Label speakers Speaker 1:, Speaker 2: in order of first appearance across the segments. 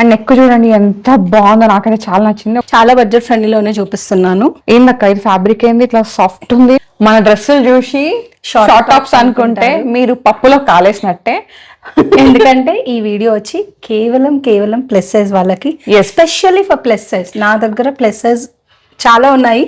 Speaker 1: And neck చూడండి ఎంత బాగుందో, నాకైతే చాలా నచ్చింది.
Speaker 2: చాలా బడ్జెట్ ఫ్రెండ్లీలోనే చూపిస్తున్నాను.
Speaker 1: ఏందక్క ఇది ఫ్యాబ్రిక్ ఏంది ఇట్లా సాఫ్ట్ ఉంది. మన డ్రెస్సులు చూసి షార్ట్ టాప్స్ అనుకుంటే మీరు పప్పులో కాలేసినట్టే.
Speaker 2: ఎందుకంటే ఈ వీడియో వచ్చి కేవలం ప్లస్ సైజ్ వాళ్ళకి, ఎస్పెషల్లీ ఫర్ ప్లస్ సైజ్. నా దగ్గర ప్లస్ సైజ్ చాలా ఉన్నాయి.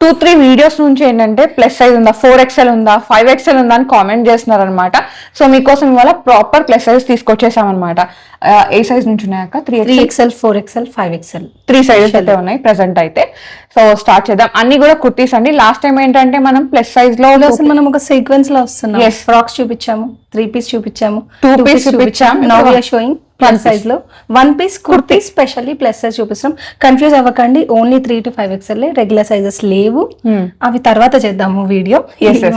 Speaker 1: 2-3 వీడియోస్ నుంచి ఏంటంటే ప్లస్ సైజ్ ఉందా, 4XL ఉందా, 5XL ఉందా అని కామెంట్ చేస్తున్నారు అనమాట. సో మీకోసం ఇవాళ ప్రాపర్ ప్లస్ సైజ్ తీసుకొచ్చేసాం అనమాట. ఏ సైజ్ నుంచి ఉన్నాయక్క?
Speaker 2: 3XL, 4XL, 5XL
Speaker 1: 3 సైజెస్ అయితే ఉన్నాయి ప్రెసెంట్ అయితే. సో స్టార్ట్ చేద్దాం. అన్ని కూడా కుర్తీస్ అండి. లాస్ట్ టైం ఏంటంటే మనం ప్లస్ సైజ్ లో
Speaker 2: మనం ఒక సీక్వెన్స్ లో వస్తున్నాం. ఫ్రాక్స్ చూపించాము, 3 పీస్ చూపించాము,
Speaker 1: 2 పీస్ చూపించాము.
Speaker 2: Now we are showing plus size లో 1 piece kurti specially plus size చూపిస్తాం. కన్ఫ్యూజ్ అవ్వకండి, only 3 to 5XL regular sizes లేవు. అవి తర్వాత చేద్దాము వీడియో.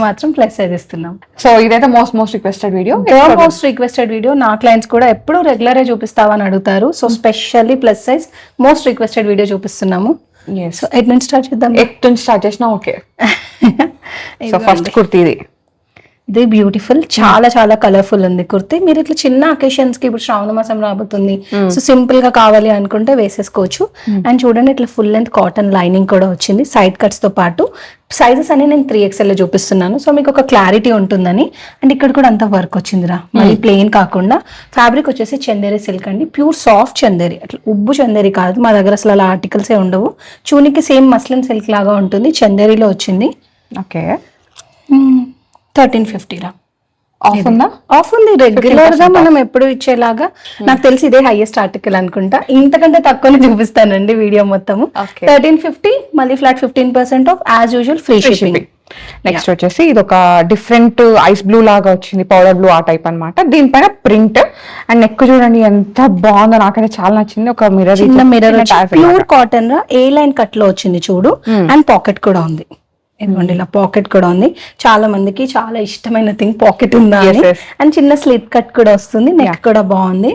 Speaker 2: మాత్రం ప్లస్ సైజ్ ఇస్తున్నాం.
Speaker 1: సో ఇదైతే most requested video.
Speaker 2: Most requested video. నా క్లయింట్స్ కూడా ఎప్పుడు రెగ్యులర్ చూపిస్తావా అని అడుగుతారు. So specially plus size most requested video చూపిస్తున్నాము. సో ఎట్ నుంచి స్టార్ట్ చేద్దాం?
Speaker 1: ఎట్ నుంచి స్టార్ట్ చేసినా ఓకే. సో ఫస్ట్ కుర్తీ
Speaker 2: ఇది బ్యూటిఫుల్, చాలా కలర్ఫుల్ ఉంది కుర్తీ. మీరు ఇట్లా చిన్న అకేషన్స్ కి, ఇప్పుడు శ్రావణ మాసం రాబోతుంది, సో సింపుల్ గా కావాలి అనుకుంటే వేసేసుకోవచ్చు. అండ్ చూడండి ఇట్లా ఫుల్ లెంత్ కాటన్ లైనింగ్ కూడా వచ్చింది సైడ్ కట్స్ తో పాటు. సైజెస్ అని నేను 3XL లో చూపిస్తున్నాను, సో మీకు ఒక క్లారిటీ ఉంటుందని. అండ్ ఇక్కడ కూడా అంత వర్క్ వచ్చిందిరా, మళ్ళీ ప్లెయిన్ కాకుండా. ఫ్యాబ్రిక్ వచ్చేసి చందేరి సిల్క్ అండి, ప్యూర్ సాఫ్ట్ చందేరి, అట్లా ఉబ్బు చందేరి కాదు. మా దగ్గర అసలు అలా ఆర్టికల్స్ ఏ ఉండవు. చూనికి సేమ్ మస్లిన్ సిల్క్ లాగా ఉంటుంది, చందేరిలో వచ్చింది.
Speaker 1: ఓకే.
Speaker 2: 1350 రా.
Speaker 1: ఆఫ్ ఉందా?
Speaker 2: ఆఫ్ ఉంది. రెగ్యులర్ గా మనం ఎప్పుడు ఇచ్చేలాగా. నాకు తెలిసి ఇదే హైయెస్ట్ ఆర్టికల్ అనుకుంటా. ఇంతకంటే తక్కువనే చూపిస్తానండి వీడియో మొత్తము. 1350, మళ్ళీ flat 15% of, as usual free shipping.
Speaker 1: Next వచ్చేసి ఇది ఒక డిఫరెంట్ ఐస్ బ్లూ లాగా వచ్చింది, పౌడర్ బ్లూ ఆ టైప్ అనమాట. దీనిపైన ప్రింట్ అండ్ నెక్ చూడండి ఎంత బాగుందో, నాకైతే చాలా నచ్చింది. ఒక మిర్రర్,
Speaker 2: ప్యూర్ కాటన్ రా, ఏ లైన్ కట్ లో వచ్చింది చూడు. అండ్ పాకెట్ కూడా ఉంది. ఇదిగోండి ఇలా పాకెట్ కూడా ఉంది. చాలా మందికి చాలా ఇష్టమైన థింగ్ పాకెట్ ఉందా అని. అండ్ చిన్న స్లిట్ కట్ కూడా వస్తుంది. నెక్ కూడా బాగుంది.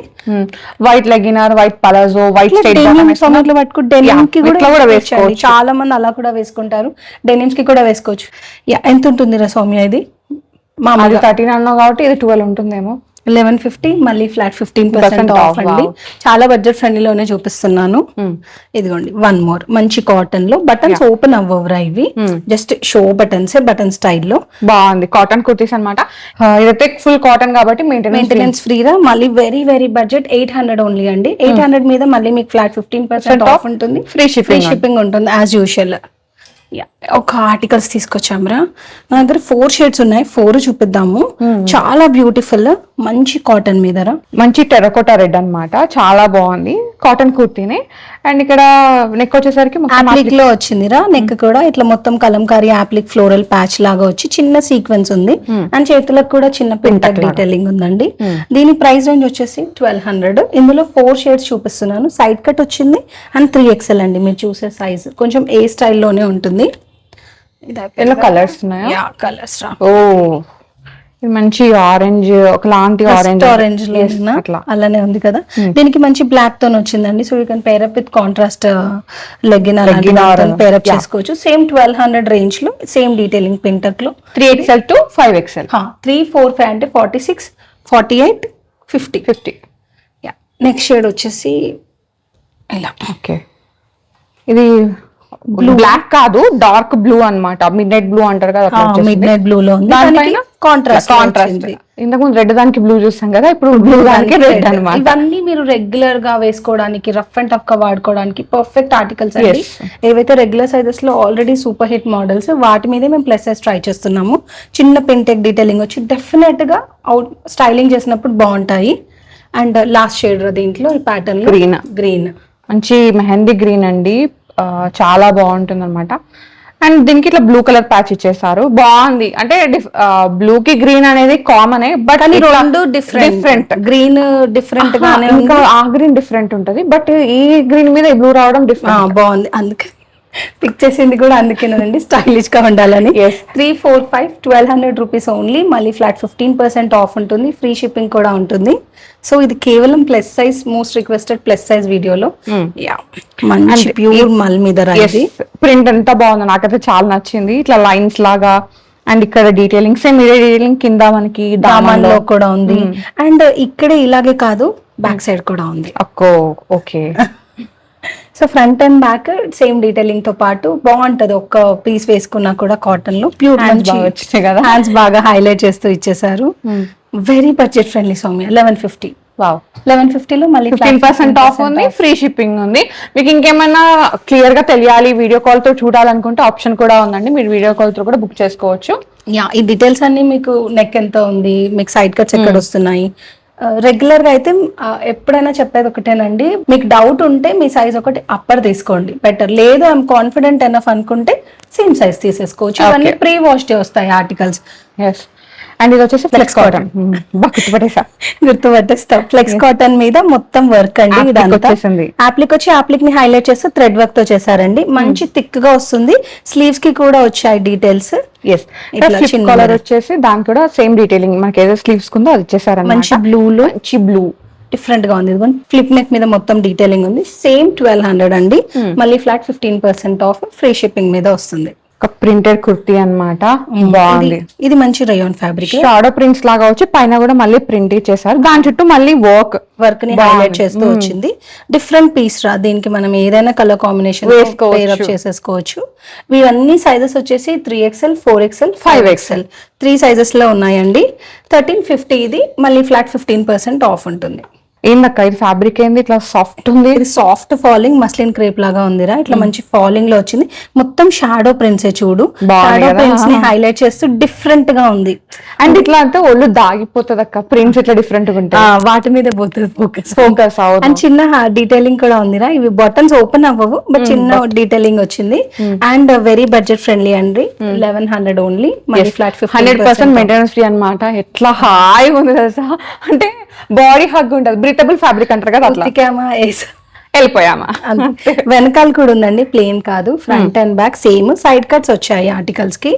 Speaker 1: వైట్ లెగినర్, వైట్ పలాజో, వైట్
Speaker 2: డెనిమ్స్ కి కూడా వేసుకోవచ్చు. చాలా మంది అలా కూడా వేసుకుంటారు. డెనిమ్స్ కి కూడా వేసుకోవచ్చు. ఎంత ఉంటుంది రా సౌమ్య ఇది?
Speaker 1: మామూలుగా 13 అన్నావు కాబట్టి ఇది 12 ఉంటుందేమో.
Speaker 2: 1150, మళ్ళీ ఫ్లాట్ 15% ఆఫ్ అండి. చాలా బడ్జెట్ ఫ్రెండ్లీలోనే చూపిస్తున్నాను. ఇదిగోండి వన్ మోర్ మంచి కాటన్ లో. బటన్స్ ఓపెన్ అవ్వరా ఇవి, జస్ట్ షో బటన్స్, బటన్ స్టైల్లో
Speaker 1: బాగుంది. కాటన్ కుర్తీస్ అనమాట. ఇదైతే ఫుల్ కాటన్ కాబట్టి
Speaker 2: మెయింటెనెన్స్ ఫ్రీ రా. మళ్ళీ వెరీ బడ్జెట్ 800 ఓన్లీ అండి. 800 మీద మళ్ళీ మీకు ఫ్లాట్ 15% ఆఫ్ ఉంటుంది. ఫ్రీ షిప్పింగ్ ఉంటుంది యాజ్ యూజువల్. ఒక ఆర్టికల్స్ తీసుకొచ్చాంరా. నా దగ్గర 4 షేడ్స్ ఉన్నాయి, 4 చూపిద్దాము. చాలా బ్యూటిఫుల్, మంచి కాటన్ మీద,
Speaker 1: మంచి టెరకోటా రెడ్ అన్నమాట. చాలా బాగుంది కాటన్ కుర్తీని. అండ్ ఇక్కడ నెక్ వచ్చేసరికి
Speaker 2: యాప్లిక్ లో వచ్చిందిరా. నెక్ కూడా ఇట్లా మొత్తం కలంకారీ యాప్లిక్ ఫ్లోరల్ ప్యాచ్ లాగా వచ్చి చిన్న సీక్వెన్స్ ఉంది. అండ్ చేతులకు కూడా చిన్న పింటక్ డీటెయిలింగ్ ఉందండి. దీని ప్రైస్ రేంజ్ వచ్చేసి 1200. ఇందులో 4 షేడ్స్ చూపిస్తున్నాను. సైడ్ కట్ వచ్చింది అండ్ 3XL అండి. మీరు చూసే సైజ్ కొంచెం ఏ స్టైల్లోనే ఉంటుంది.
Speaker 1: కలర్స్ ఉన్నాయా?
Speaker 2: కలర్స్ రా.
Speaker 1: ఓ మంచి ఆరెంజ్, ఒకలాంటి
Speaker 2: ఆరెంజ్ అలానే ఉంది కదా. దీనికి మంచి బ్లాక్ తోన్ వచ్చిందండి. So you can pair up with contrast legging pair up చేసుకోవచ్చు. సేమ్ 1200 రేంజ్ లో, సేమ్ డీటెయిలింగ్ పింటక్ లో.
Speaker 1: 3XL to 5XL.
Speaker 2: 3, 4, 5 అంటే 46, 48, 50. నెక్స్ట్ షేడ్ వచ్చేసి ఇలా.
Speaker 1: ఓకే, ఇది బ్లాక్ కాదు, డార్క్ బ్లూ అన్నమాట. మిడ్ నైట్ బ్లూ అంటారు కదా,
Speaker 2: మిడ్ నైట్ బ్లూ లో ఉంది. కాంట్రాస్ట్
Speaker 1: ఇంతకుముందు రెడ్ దానికి బ్లూ చూస్తాం కదా, ఇప్పుడు బ్లూ దానికి రెడ్ అన్నమాట.
Speaker 2: ఇవన్నీ మీరు రెగ్యులర్ గా వేసుకోవడానికి, రఫ్ అండ్ టఫ్ గా వాడుకోవడానికి పర్ఫెక్ట్ ఆర్టికల్స్ అండి. ఏవైతే రెగ్యులర్ సైజెస్ లో ఆల్రెడీ సూపర్ హిట్ మోడల్స్, వాటి మీదే మేము ప్లస్ సైజ్ ట్రై చేస్తున్నాము. చిన్న పింటెక్ డీటెయిలింగ్ వచ్చి డెఫినెట్ గా అవుట్ స్టైలింగ్ చేసినప్పుడు బాగుంటాయి. అండ్ లాస్ట్ షేడ్ దీంట్లో ఈ ప్యాటర్న్ గ్రీన్,
Speaker 1: మంచి మెహందీ గ్రీన్ అండి. చాలా బాగుంటుంది అనమాట. అండ్ దీనికి ఇట్లా బ్లూ కలర్ ప్యాచ్ ఇచ్చేసారు. బాగుంది. అంటే బ్లూ కి గ్రీన్ అనేది కామనే, బట్ అది
Speaker 2: రెండు డిఫరెంట్. గ్రీన్ డిఫరెంట్ గానే,
Speaker 1: ఇంకా ఆ గ్రీన్ డిఫరెంట్ ఉంటది, బట్ ఈ గ్రీన్ మీద బ్లూ రావడం డిఫరెంట్.
Speaker 2: బాగుంది. అందుకే పిక్ చేసింది కూడా అందుకేనండి, స్టైలిష్ గా ఉండాలని. 3, 4, 5, 1200 రూపీస్ ఓన్లీ. మళ్ళీ ఫ్లాట్ 15% ఆఫ్ ఉంటుంది. ఫ్రీ షిప్పింగ్ కూడా ఉంటుంది. సో ఇది కేవలం plus size, most requested plus size వీడియోలో. మంచి ప్యూర్ మల్ మీద
Speaker 1: ప్రింట్ ఎంత బాగుందో, నాకైతే చాలా నచ్చింది. ఇట్లా లైన్స్ లాగా. అండ్ ఇక్కడ డీటెయిలింగ్ సేమ్ ఇదే డీటెయిలింగ్ కింద మనకి దామన్ లో
Speaker 2: కూడా ఉంది. అండ్ ఇక్కడే ఇలాగే కాదు, బ్యాక్ సైడ్ కూడా ఉంది.
Speaker 1: అక్కో okay.
Speaker 2: So front and back same detailing తో పాటు బాగుంటది. ఒక్క పీస్ వేసుకున్నా కూడా కాటన్ లో ప్యూర్ మంచి
Speaker 1: వచ్చినాయి కదా,
Speaker 2: హ్యాండ్స్ బాగా హైలైట్ చేస్తూ ఇచ్చేసారు. Very budget friendly Soumya. 1150.
Speaker 1: Wow.
Speaker 2: 1150 లో మళ్ళీ
Speaker 1: 15% ఆఫ్ ఉంది, ఫ్రీ షిప్పింగ్ ఉంది. మీకు ఇంకేమైనా క్లియర్ గా తెలియాలి, వీడియో కాల్ తో చూడాలనుకుంటే ఆప్షన్ కూడా ఉందండి, మీరు వీడియో కాల్ తో కూడా బుక్ చేసుకోవచ్చు.
Speaker 2: యా, ఈ డీటెయిల్స్ అన్ని మీకు నెక్ ఎంత ఉంది, మీకు సైడ్ కట్స్ ఎక్కడ వస్తున్నాయి. రెగ్యులర్ గా అయితే ఎప్పుడైనా చెప్పేది ఒకటేనండి, మీకు డౌట్ ఉంటే మీ సైజ్ ఒకటి అప్పర్ తీసుకోండి బెటర్. లేదు ఐఎమ్ కాన్ఫిడెంట్ ఎనఫ్ అనుకుంటే సేమ్ సైజ్ తీసేసుకోవచ్చు. ఇవన్నీ ప్రీ వాష్ డే వస్తాయి ఆర్టికల్స్.
Speaker 1: ఎస్. అండ్ ఇది వచ్చేసి ఫ్లెక్స్ కాటన్.
Speaker 2: గుర్తుపట్టేస్తాం. ఫ్లెక్స్ కాటన్ మీద మొత్తం వర్క్ అండి. ఇదంతా యాప్లిక్ ని హైలైట్ చేస్తే థ్రెడ్ వర్క్ తో చేశారండి. మంచి థిక్ గా వస్తుంది. స్లీవ్స్ కి కూడా వచ్చాయి డీటెయిల్స్.
Speaker 1: కలర్ వచ్చేసి దాని కూడా సేమ్ డీటెయిలింగ్ మనకి ఏదో స్లీవ్స్ కుందో అది ఇచ్చేసారు.
Speaker 2: మంచి బ్లూలో
Speaker 1: బ్లూ
Speaker 2: డిఫరెంట్ గా ఉంది. ఫ్లిప్ నెక్ మీద మొత్తం డీటెయిలింగ్ ఉంది. సేమ్ 1200 అండి. మళ్ళీ ఫ్లాట్ 15% ఆఫ్, ఫ్రీ షిప్పింగ్ మీద వస్తుంది.
Speaker 1: ఒక ప్రింటెడ్ కుర్తీ అన్నమాట. బాగుంది.
Speaker 2: ఇది మంచి రయోన్ ఫ్యాబ్రిక్,
Speaker 1: షాడో ప్రింట్స్ లాగా వచ్చి పైన కూడా మళ్ళీ ప్రింట్ ఇచ్చేసారు. దాని చుట్టూ మళ్ళీ వర్క్
Speaker 2: ని హైలైట్ చేస్తూ వచ్చింది. డిఫరెంట్ పీస్ రా, దీనికి మనం ఏదైనా కలర్ కాంబినేషన్ చేసేసుకోవచ్చు. ఇవన్నీ సైజెస్ వచ్చేసి 3XL, 4XL, 5XL 3 సైజెస్ లో ఉన్నాయండి. 1350 ఇది. మళ్ళీ ఫ్లాట్ 15% ఆఫ్ ఉంటుంది.
Speaker 1: ఏందక్క ఇది ఫ్యాబ్రిక్ ఏంది ఇట్లా సాఫ్ట్ ఉంది?
Speaker 2: ఇది సాఫ్ట్ ఫాలింగ్ మస్లిన్ క్రేప్ లాగా ఉందిరా. ఇట్లా మంచి ఫాలింగ్ లో వచ్చింది. మొత్తం షాడో ప్రింట్స్ చూడు, షాడో ప్రింట్స్ ని హైలైట్ చేస్తూ డిఫరెంట్ గా ఉంది.
Speaker 1: అండ్ ఇట్లా అంటే ఒళ్ళు దాగిపోతుంది అక్క, ప్రింట్స్ ఇట్లా డిఫరెంట్ గా ఉంటాయి,
Speaker 2: వాటి మీద పోతుంది
Speaker 1: ఫోకస్.
Speaker 2: అండ్ చిన్న డీటెయిలింగ్ కూడా ఉందిరా. ఇవి బటన్స్ ఓపెన్ అవ్వవు, బట్ చిన్న డీటెయిలింగ్ వచ్చింది. అండ్ వెరీ బడ్జెట్ ఫ్రెండ్లీ అండి. 1100 ఓన్లీ. మళ్ళీ ఫ్లాట్
Speaker 1: 100% మెయింటెనెన్స్ ఫ్రీ అనమాట. ఎట్లా హాయిగా ఉంది తెలుసా, అంటే బాడీ హగ్ ఉంటుంది. బ్రీతబుల్ ఫ్యాబ్రిక్ అంటారు కదా, అట్లా వెళ్ళిపోయామా.
Speaker 2: వెనకాల కూడా ఉందండి, ప్లెయిన్ కాదు. Front and back same. Side cuts వచ్చాయి ఆర్టికల్స్ కి.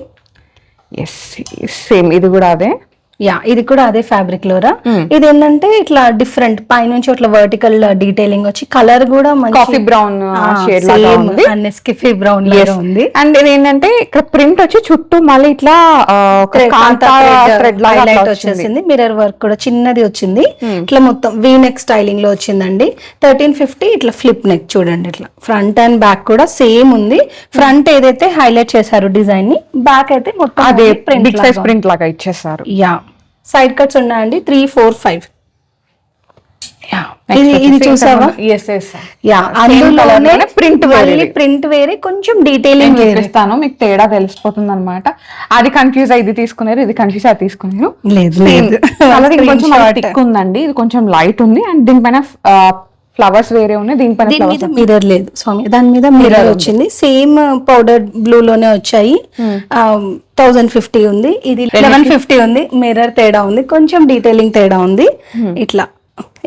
Speaker 1: సేమ్ ఇది కూడా అదే.
Speaker 2: యా, ఇది కూడా అదే ఫ్యాబ్రిక్ లోరా. ఇది ఏంటంటే ఇట్లా డిఫరెంట్ పైనుంచి ఇట్లా వర్టికల్ డీటెయిలింగ్ వచ్చి కలర్ కూడా
Speaker 1: కాఫీ బ్రౌన్ షేడ్ లాగా ఉంది,
Speaker 2: నెస్కెఫే బ్రౌన్ లాగా ఉంది.
Speaker 1: అండ్ ఇది ఏంటంటే ఇక్కడ ప్రింట్ వచ్చి చుట్టూ మళ్ళీ ఇట్లా థ్రెడ్ లాగా
Speaker 2: వచ్చేసింది. మిర్రర్ వర్క్ కూడా చిన్నది వచ్చింది. ఇట్లా మొత్తం వీ నెక్ స్టైలింగ్ లో వచ్చిందండి. 1350. ఇట్లా ఫ్లిప్ నెక్ చూడండి, ఇట్లా ఫ్రంట్ అండ్ బ్యాక్ కూడా సేమ్ ఉంది. ఫ్రంట్ ఏదైతే హైలైట్ చేశారు డిజైన్ ని, బ్యాక్ అయితే మొత్తం
Speaker 1: అదే బిగ్ సైజ్ ప్రింట్ లాగా ఇచ్చేసారు.
Speaker 2: యా, సైడ్ కట్స్ ఉన్నాయండి 3, 4, 5. ఇది చూసావా? అందులోనే ప్రింట్ వేరే, కొంచెం డీటెయిలింగ్
Speaker 1: చూపిస్తాను మీకు, తేడా తెలిసిపోతుంది అనమాట. అది కన్ఫ్యూజ్ ఇది తీసుకున్నారు, ఇది కన్ఫ్యూజ్ అది తీసుకున్నారు.
Speaker 2: లేదు
Speaker 1: కొంచెం థిక్ ఉందండి, ఇది కొంచెం లైట్ ఉంది. అండ్ దీనిపైన ఫ్లవర్స్ వేరే ఉన్నాయి, దీనిపైన
Speaker 2: మిర్రర్ లేదు స్వామి. దాని మీద మిర్రర్ వచ్చింది. సేమ్ పౌడర్ బ్లూ లోనే వచ్చాయి. 1050 ఉంది, ఇది 1150 ఉంది. మిర్రర్ తేడా ఉంది, కొంచెం డీటెయిలింగ్ తేడా ఉంది. ఇట్లా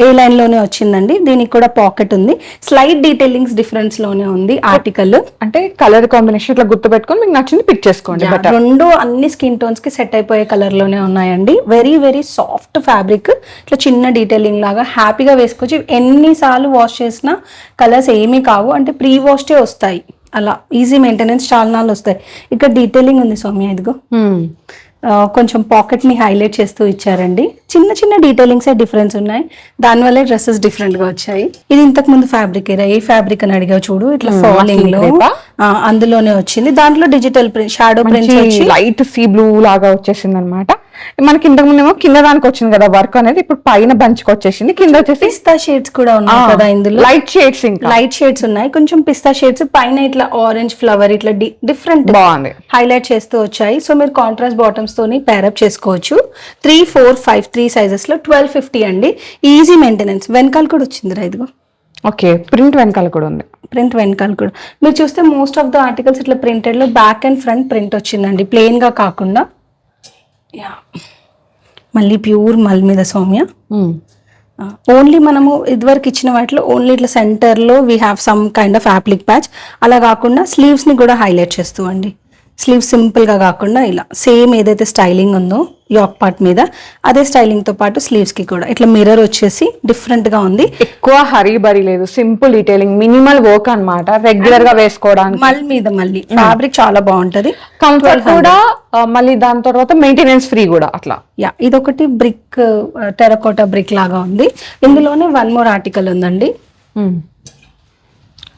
Speaker 2: ఏ లైన్ లోనే వచ్చిందండి. దీనికి కూడా పాకెట్ ఉంది. స్లైడ్ డీటెయిలింగ్స్ డిఫరెన్స్ లోనే ఉంది ఆర్టికల్.
Speaker 1: అంటే కలర్ కాంబినేషన్ ఇట్లా గుర్తు పెట్టుకొని మీకు నచ్చింది పిక్ చేసుకోండి.
Speaker 2: రెండు అన్ని స్కిన్ టోన్స్ కి సెట్ అయిపోయే కలర్ లోనే ఉన్నాయండి. Very very soft fabric. ఇట్లా చిన్న డీటెయిలింగ్ లాగా హ్యాపీగా వేసుకోవచ్చు. ఎన్నిసార్లు వాష్ చేసినా కలర్స్ ఏమీ కావు, అంటే ప్రీ వాష్డే వస్తాయి. అలా ఈజీ మెయింటెనెన్స్, చాలా నాళ్ళు వస్తాయి. ఇక్కడ డీటెయిలింగ్ ఉంది సౌమ్య, ఇదిగో కొంచెం పాకెట్ ని హైలైట్ చేస్తూ ఇచ్చారండి. చిన్న చిన్న డీటెయిలింగ్స్ డిఫరెన్స్ ఉన్నాయి, దానివల్లే డ్రెస్సెస్ డిఫరెంట్ గా వచ్చాయి. ఇది ఇంతకు ముందు ఫ్యాబ్రిక్ ఏ ఫ్యాబ్రిక్ అని అడిగావు చూడు, ఇట్లా ఫాలింగ్ లో అందులోనే వచ్చింది. దాంట్లో డిజిటల్ ప్రింట్, షాడో ప్రింట్స్ వచ్చి
Speaker 1: లైట్ సీ బ్లూ లాగా వచ్చేసింది అనమాట. మనకి ఇంతకు ముందు ఏమో కింద దానికి వచ్చింది కదా వర్క్ అనేది, ఇప్పుడు పైన బంచ్కి వచ్చేసింది. కింద వచ్చేసి
Speaker 2: పిస్తా షేడ్స్ కూడా ఉన్నాయి కదా ఇందులో.
Speaker 1: లైట్ షేడ్స్, ఇంకా
Speaker 2: లైట్ షేడ్స్ ఉన్నాయి, కొంచెం పిస్తా షేడ్స్. పైన ఇట్లా ఆరెంజ్ ఫ్లవర్ ఇట్లా డిఫరెంట్
Speaker 1: బాగుంది
Speaker 2: హైలైట్ చేస్తూ వచ్చాయి. సో మీరు కాంట్రాస్ట్ బాటమ్స్ తోని పేరప్ చేసుకోవచ్చు. 3, 4, 5 3 సైజెస్ లో 1250 అండి. Easy maintenance. వెనకాల కూడా వచ్చింది రా, ఇదిగో.
Speaker 1: ఓకే, ప్రింట్ వెనకాల కూడా ఉంది.
Speaker 2: ప్రింట్ వెనకాల కూడా మీరు చూస్తే మోస్ట్ ఆఫ్ ద ఆర్టికల్స్ ఇట్లా ప్రింటెడ్ లో బ్యాక్ అండ్ ఫ్రంట్ ప్రింట్ వచ్చిందండి, ప్లెయిన్ గా కాకుండా. మళ్ళీ ప్యూర్ మల్ మీద సౌమ్య. ఓన్లీ మనము ఇదివరకు ఇచ్చిన వాటిలో ఓన్లీ ఇట్లా సెంటర్ లో we have some kind of appliqué patch, అలా కాకుండా స్లీవ్స్ ని కూడా హైలైట్ చేస్తూ అండి. స్లీవ్ సింపుల్ గా కాకుండా ఇలా సేమ్ ఏదైతే స్టైలింగ్ ఉందో యాక్ పార్ట్ మీద అదే స్టైలింగ్ తో పాటు స్లీవ్స్ కి కూడా ఇట్లా మిర్రర్ వచ్చేసి డిఫరెంట్ గా ఉంది.
Speaker 1: ఎక్కువ హరీ బరీ లేదు, సింపుల్ డీటెయిలింగ్, మినిమల్ వర్క్ అన్నమాట. రెగ్యులర్ గా వేసుకోవడానికి
Speaker 2: మళ్ళీ ఫ్యాబ్రిక్ చాలా బాగుంటది,
Speaker 1: కంఫర్ట్ కూడా, మళ్ళీ దాని తర్వాత మెయింటెనెన్స్ ఫ్రీ కూడా అట్లా.
Speaker 2: యా, ఇదొకటి బ్రిక్ టెరకోటా బ్రిక్ లాగా ఉంది. ఇందులోనే వన్ మోర్ ఆర్టికల్ ఉందండి.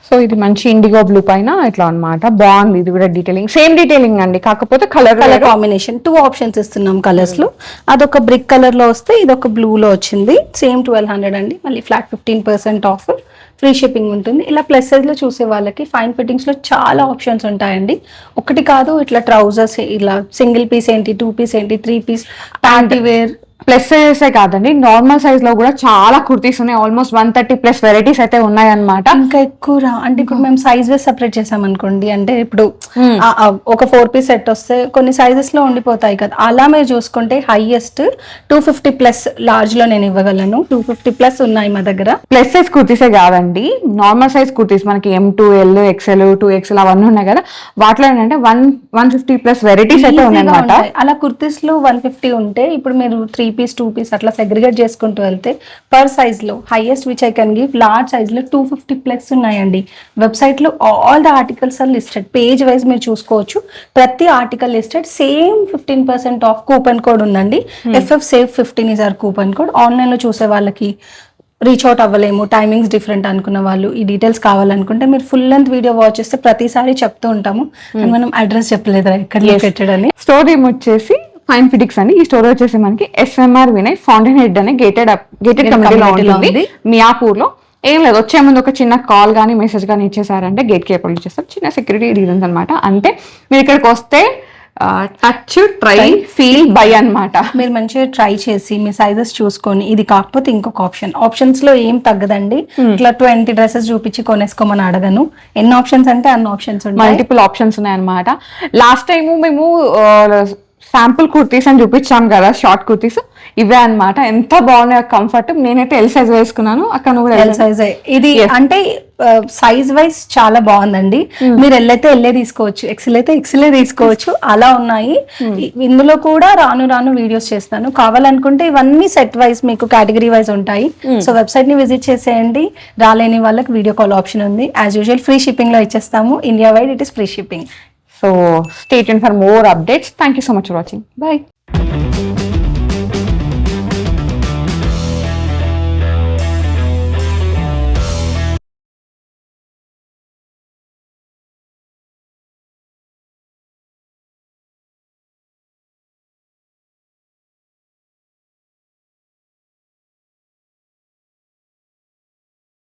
Speaker 1: సో ఇది మంచి ఇండిగో బ్లూ పైన ఇట్లా అన్నమాట, బాగుంది. ఇది కూడా డీటెయిలింగ్, సేమ్ డీటెయిలింగ్ అండి, కాకపోతే కలర్
Speaker 2: కాంబినేషన్ 2 ఆప్షన్స్ ఇస్తున్నాం కలర్స్ లో. అదొక బ్రిక్ కలర్ లో వస్తే ఇదొక బ్లూ లో వచ్చింది. సేమ్ 1200 అండి. మళ్ళీ ఫ్లాట్ 15% ఆఫర్, ఫ్రీ షిప్పింగ్ ఉంటుంది. ఇలా ప్లస్ సైజ్ లో చూసే వాళ్ళకి ఫైన్ ఫిట్టింగ్స్ లో చాలా ఆప్షన్స్ ఉంటాయండి. ఒకటి కాదు, ఇట్లా ట్రౌజర్స్, ఇలా సింగిల్ పీస్ ఏంటి, 2 పీస్ ఏంటి, 3 piece party wear.
Speaker 1: Plus sizes కాదండి, నార్మల్ సైజ్ లో కూడా చాలా కుర్తీస్ ఉన్నాయి. ఆల్మోస్ట్ 130+ వెరైటీస్ అయితే ఉన్నాయి అన్నమాట.
Speaker 2: ఇంకా ఎక్కువ అంటే ఇప్పుడు మేము సైజ్ వైజ్ సెపరేట్ చేసాం అనుకోండి, అంటే ఇప్పుడు ఒక 4 పీస్ సెట్ వస్తే కొన్ని సైజెస్ లో ఉండిపోతాయి కదా, అలా మీరు చూసుకుంటే హైయెస్ట్ 250+ లార్జ్ లో నేను ఇవ్వగలను. 250+ ఉన్నాయి మా దగ్గర.
Speaker 1: ప్లస్ సైజ్ కుర్తీసే కాదండి, నార్మల్ సైజ్ కుర్తీస్ మనకి M2, L, XL, 2XL అవన్నీ ఉన్నాయి కదా, వాటిలో ఏంటంటే 150+ వెరైటీస్ అయితే ఉన్నాయి అన్నమాట.
Speaker 2: అలా కుర్తీస్ లో 150 ఉంటే ఇప్పుడు మీరు 3 పీస్ 2 పీస్ అట్లా సెగ్రిగేట్ చేసుకుంటూ వెళ్తే పర్ సైజ్ లో highest which I can give large size లో 250+ ఉన్నాయండి. వెబ్సైట్ లో all the articles are listed, page wise మీరు చూసుకోవచ్చు. ప్రతి article listed, same 15% off coupon code ఉందండి. FFSAVE15 is our coupon code. Online లో చూసే వాళ్ళకి రీచ్ అవుట్ అవ్వలేము, టైమింగ్స్ డిఫరెంట్ అనుకున్న వాళ్ళు ఈ డీటెయిల్స్ కావాలనుకుంటే మీరు ఫుల్ లెంత్ వీడియో వాచ్ చేస్తే ప్రతిసారి చెప్తూ ఉంటాము. మనం అడ్రస్ చెప్పలేదు ఎక్కడ పెట్టడని.
Speaker 1: స్టోర్ నేమ్ వచ్చేసి ఫైన్ ఫిటిక్స్ అండి. ఈ స్టోర్ వచ్చేసి మనకి SMR వినయ్ ఫౌంటైన్ హెడ్ అనే గేటెడ్ కమ్యూనిటీలో ఉంటుంది, మియాపూర్ లో. ఏం లేదు, వచ్చే ముందు ఒక చిన్న కాల్ కానీ మెసేజ్ కానీ ఇచ్చేసారంటే గేట్ కి అప్రోచ్ చేస్తారు. చిన్న సెక్యూరిటీ రీజన్స్ అనమాట. అంటే మీరు ఇక్కడికి వస్తే టచ్, ట్రై, ఫీల్, బై అన్నమాట.
Speaker 2: మీరు మంచిగా ట్రై చేసి మీ సైజెస్ చూసుకొని, ఇది కాకపోతే ఇంకొక ఆప్షన్స్ లో ఏం తగ్గదండి. ఇట్లా 20 డ్రెస్సెస్ చూపించి కొనేసుకోమని అడగను. ఎన్ని ఆప్షన్స్ అంటే అన్ని ఆప్షన్స్ ఉంటాయి,
Speaker 1: మల్టిపుల్ ఆప్షన్స్ ఉన్నాయి అనమాట. లాస్ట్ టైం మేము శాంపుల్ కుర్తీస్ అని చూపించాం కదా, షార్ట్ కుర్తీస్, ఇవే అన్నమాట. ఎంత బాగున్నాయి, కంఫర్ట్. నేనైతే L సైజ్ వేసుకున్నాను, అక్కడ కూడా
Speaker 2: L సైజ్. ఇది అంటే సైజ్ వైజ్ చాలా బాగుందండి. మీరు L అయితే L తీసుకోవచ్చు, XL అయితే XL తీసుకోవచ్చు, అలా ఉన్నాయి. ఇందులో కూడా రాను వీడియోస్ చేస్తాను. కావాలనుకుంటే ఇవన్నీ సెట్ వైజ్ మీకు కేటగిరీ వైజ్ ఉంటాయి. సో వెబ్సైట్ ని విజిట్ చేసేయండి. రాలేని వాళ్ళకి వీడియో కాల్ ఆప్షన్ ఉంది. యాజ్ యూజువల్ ఫ్రీ షిప్పింగ్ లో ఇచ్చేస్తాము. India wide it is free shipping.
Speaker 1: So stay tuned for more updates. Thank you so much for watching. Bye.